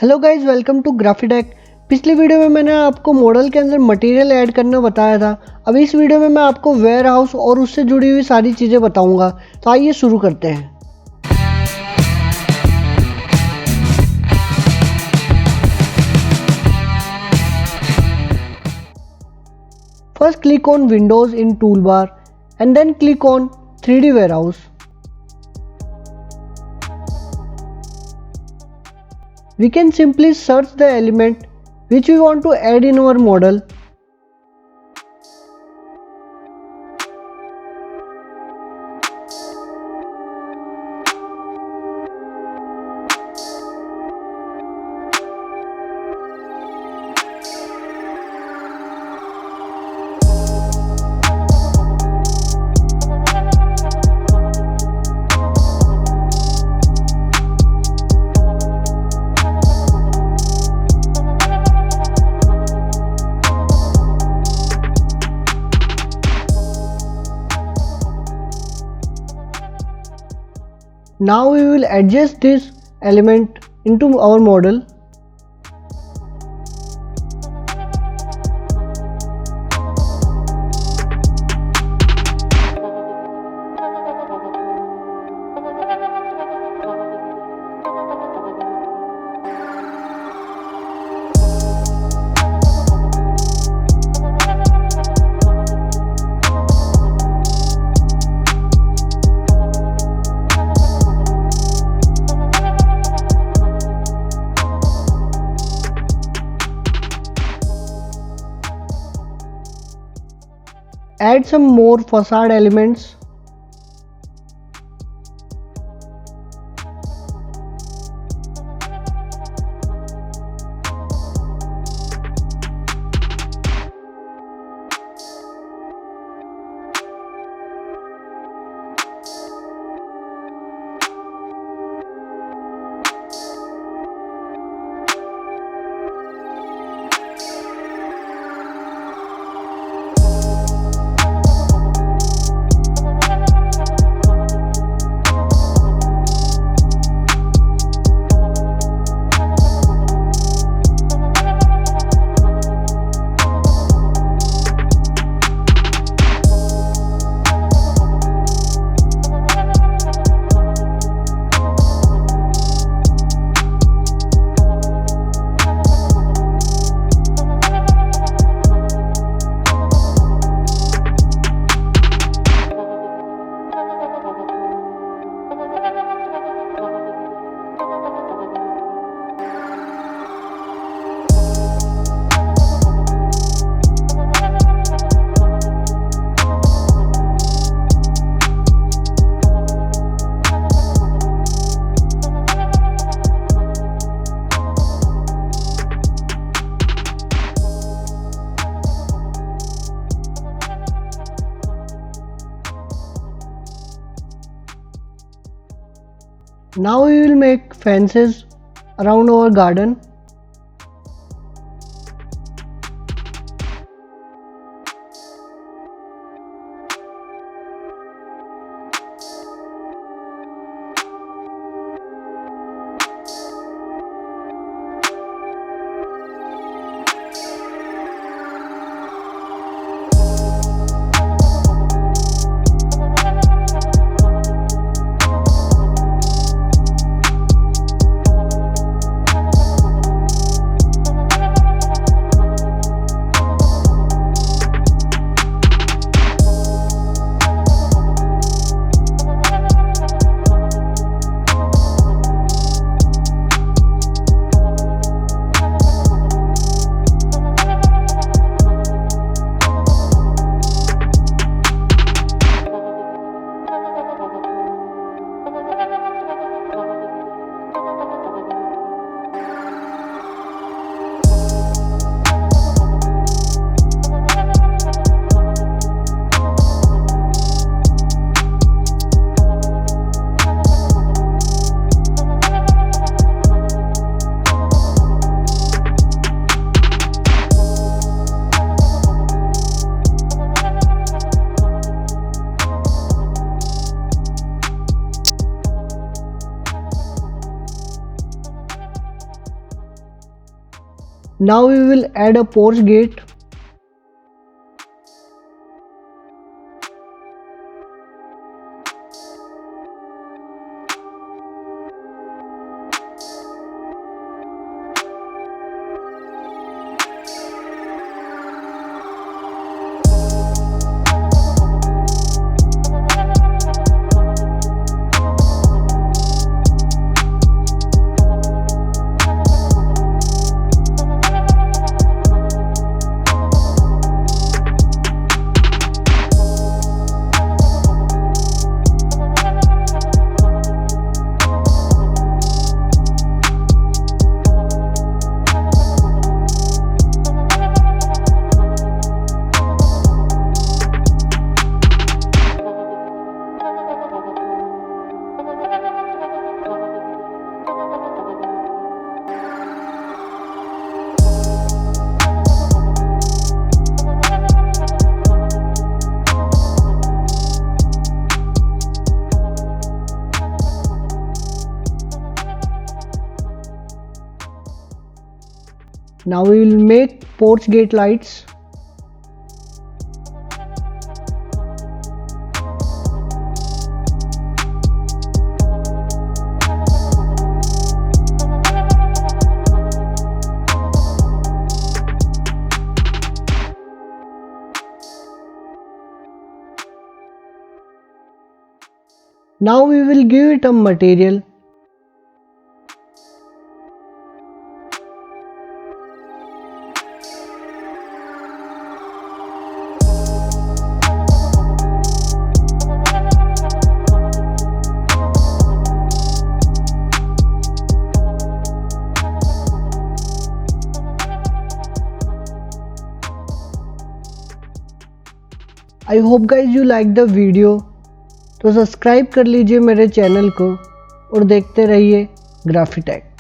Hello guys, welcome to Graphy Tech. पिछली video में मैंने आपको मॉडल के अंदर मटेरियल ऐड करना बताया था। अब इस वीडियो में मैं आपको वेयर हाउस और उससे जुड़ी हुई सारी चीज़ें बताऊंगा। तो आइए शुरू करते हैं। First click on windows in toolbar and then click on 3D warehouse. We can simply search the element which we want to add in our model. Now we will adjust this element into our model. Add some more facade elements. Now we will make fences around our garden. Now we will add a porch gate. Now we will make porch gate lights. Now we will give it a material. I hope guys you like the video. तो subscribe कर लीजिए मेरे channel को और देखते रहिए graphy take.